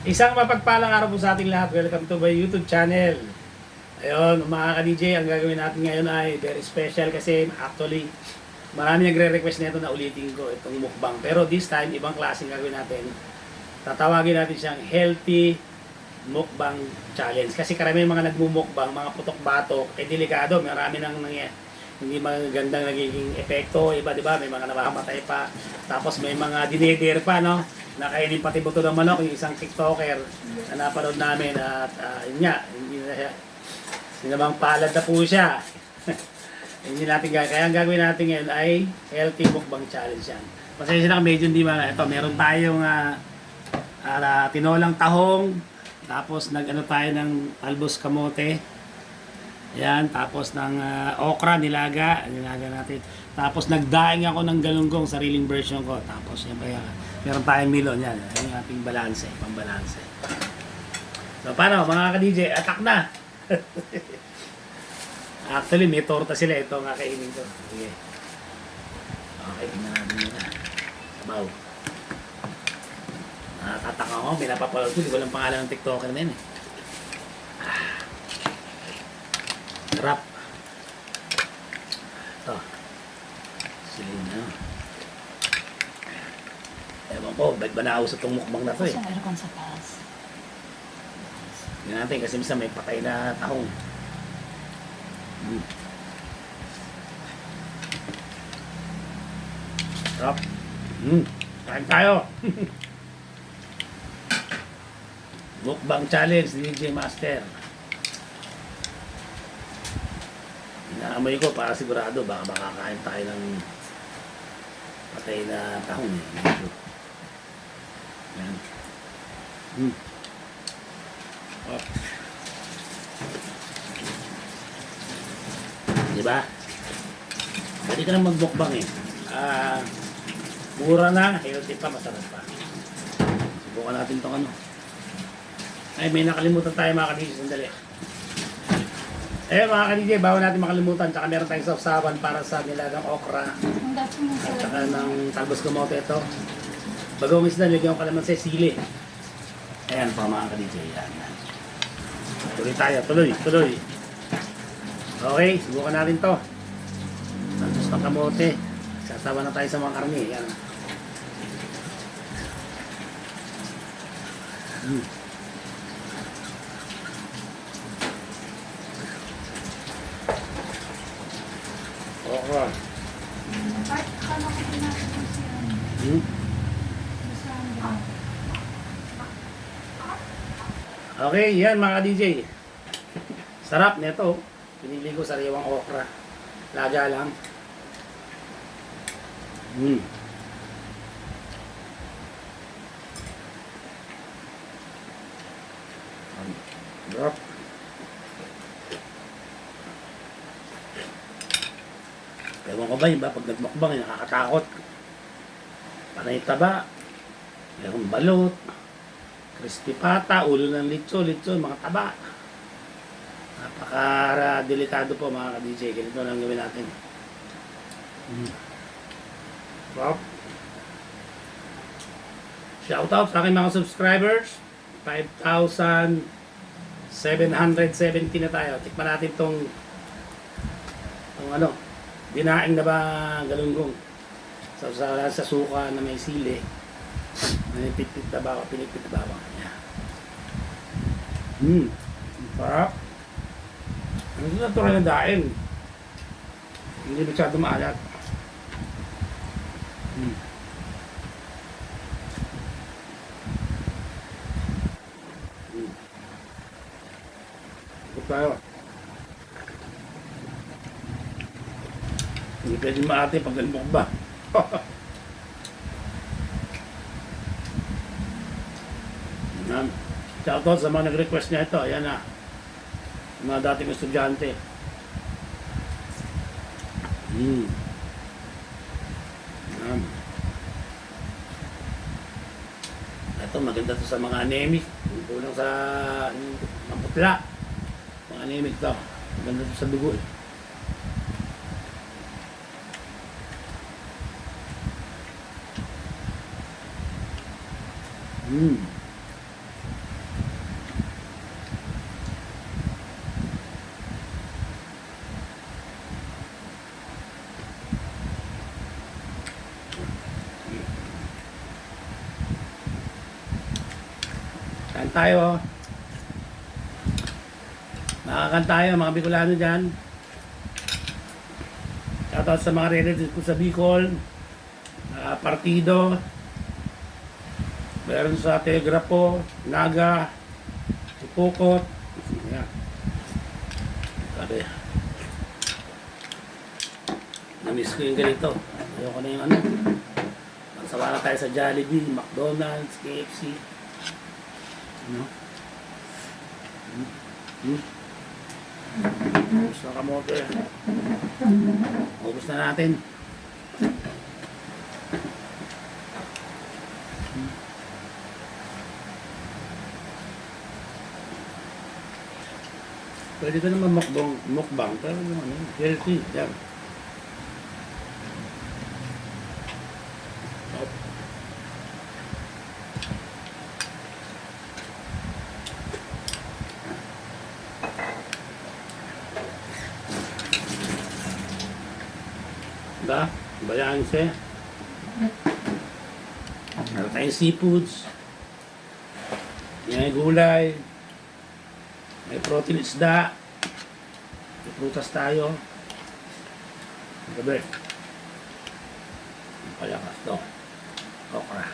Isang mapagpalang araw po sa ating lahat. Welcome to my YouTube channel. Ayun, mga ka-DJ, ang gagawin natin ngayon ay very special kasi actually marami nagre-request nito na ulitin ko itong mukbang. Pero this time, ibang klaseng gagawin natin. Tatawagin natin siyang Healthy Mukbang Challenge. Kasi karamihan mga nagmumukbang, mga putok-batok, delikado. Marami nang hindi magandang nagiging epekto. Iba, di ba? May mga namamatay pa. Tapos may mga dineder pa, no? Nakainin pati buto ng manok, yung isang TikToker na napanood namin at yun nga, hindi na siya, sinabang palad na po siya. Hindi natin gagawin. Kaya ang gagawin natin ngayon ay healthy mukbang challenge yan. Pasensya na medyo hindi mga, ito, meron tayong tinolang tahong, tapos nag-ano tayo ng talbos kamote, yan, tapos ng okra, nilaga natin. Tapos nagdaing ako ng galunggong, sariling version ko. Tapos yan pa yan. Meron tayong milon yan. Yan yung ating balanse, pambalanse. So paano mga ka-DJ, attack na! Actually may torta sila, ito nga kainin ko. Sige. Okay, tingnan natin yun na. Sabaw. Nakakataka ko, may napapalood ko, hindi ko lang pangalan ng TikToker na yun eh. Sarap. Ito. Silin na. Ewan ko, ba't ba nausap itong mukbang na to eh? Isang aircon sa taas. Hindi natin kasi minsan may patay na tahong. Sarap. Kain tayo. Mukbang challenge, DJ Master. Inaamoy ko para sigurado baka makakain tayo ng patay na tahong eh. Medyo. Yan. Oh. Diba? Pwede ka na magbukbang eh. Mura na, healthy pa, masarap pa. Subukan natin itong ano. Ay, may nakalimutan tayo mga ka-DJ, sandali. Eh mga ka-DJ, bawal natin makalimutan. Tsaka meron tayong sausawan para sa nilagang okra. Ang dati mo At saka ng talbos kamote ito. Bagong isda, lagyan ko kalaman sa sili. Ayan pa mga ka-DJ. Yan. Tuloy tayo, tuloy. Okay, subukan natin to. Talbos ng kamote. Sasawa na tayo sa mga karne. Yan. Okra. Okay, yan mga DJ. Sarap nito. Pinili ko sariwang okra. Laga lang. Sarap. Ewan ko ba yun ba? Pag nagmukbang, nakakatakot. Panay taba. Merong balot. Crispy pata. Ulo ng litso, mga taba. Napaka-delikado po mga ka-DJ. Ganito lang gawin natin. Wow. Shoutout sa aking mga subscribers. 5,770 na tayo. Tikman natin tong ano, dinaing na ba galunggong. Sa suka na may sili. Pinipit na ba ako. Sarap. Ano na ito na daing? Hindi masyado maalat. Ito tayo. Hindi pwede maate pag nalmukba. Shoutout sa mga nag-request niya ito. Ayan na. Mga dating estudyante. Ito maganda to sa mga anemic. Kulang sa putla. Mga anemic to. Maganda to sa dugo eh. Kain tayo. Nakakan tayo mga Bicolano dyan. Shoutout sa mga relatives ko sa Bicol. Partido. Meron sa Telegrapo, Naga, Pukot. Ayan. Sabi. Namiss ko yung ganito. Ayoko na yung ano. Magsawa na tayo sa Jollibee, McDonald's, KFC. Ano? Ubus na kamote. Ubus na natin. Pwede ka naman mukbang, pero yung ano, healthy. Yan. Diba? Balanse. Meron tayong seafoods. May gulay. May protein isda. May prutas tayo. Gabi. Palakas to. Okra.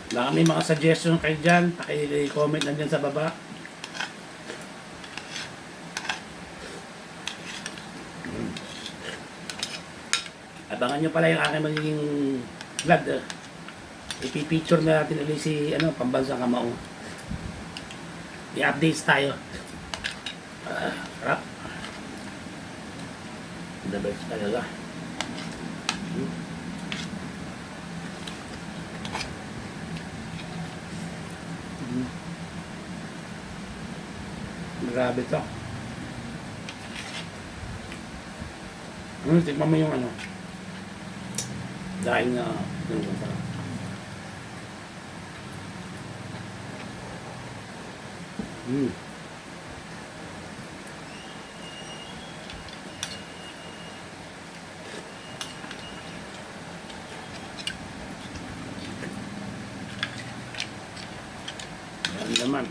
Baka may mga suggestion kayo dyan, paki-comment lang dyan sa baba. Abangan nyo pala yung aking magiging vlog. Ipipicture na natin ulit si Pambansang Kamao. I-updates tayo. Sarap. The best talaga. Grabe to. Tikman mo yung daing na yung sarap. Yan naman.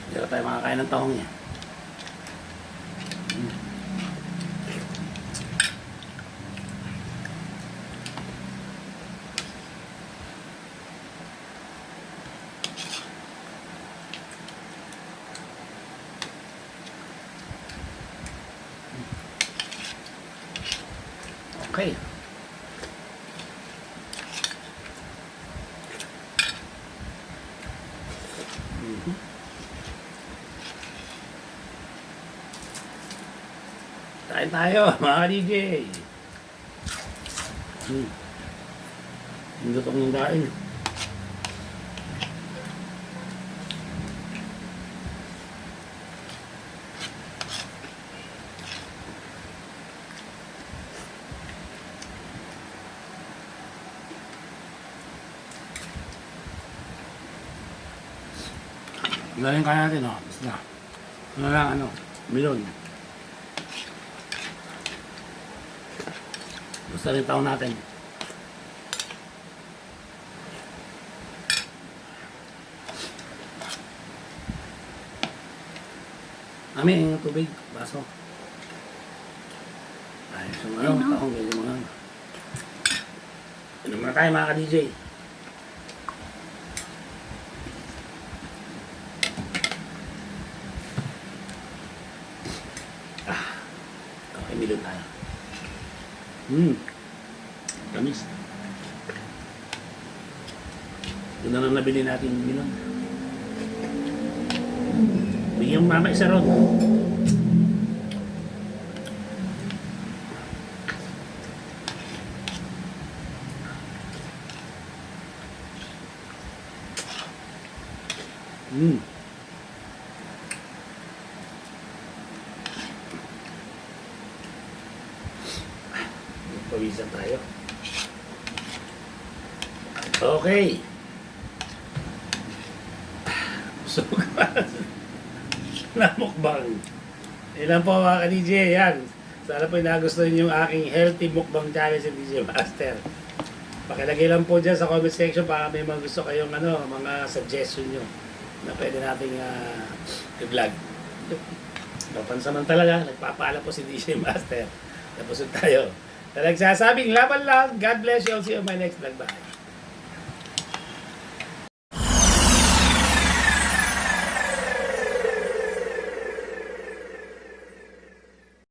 Hindi tayo makakain ng tahong yan. Okay. Kain tayo, mga DJ. Ang lutong ng daing. Galing kaya natin, basta. Ano lang, milon. Basta rin taon natin. Amin, yung tubig, baso. Ay, so taong ganyan mga. Inom na tayo mga ka-DJ. Okay, milon tayo. Tamis. Ito na lang nabili natin yung milon. Bigyan mo mama isa ron. Mm. Pawisan tayo. Okay. So, namukbang. Ilan po mga ka-DJ, yan. Sana po nagustuhan yung aking healthy mukbang challenge sa DJ Master. Pakilagay lang po dyan sa comment section para may mga gusto kayong mga suggestion nyo na pwede nating i-vlog. Papansamantala, nagpapaalam po si DJ Master. Tapos tayo. Nagsasabing laban lang. God bless you. I'll see you on my next vlog. Bye.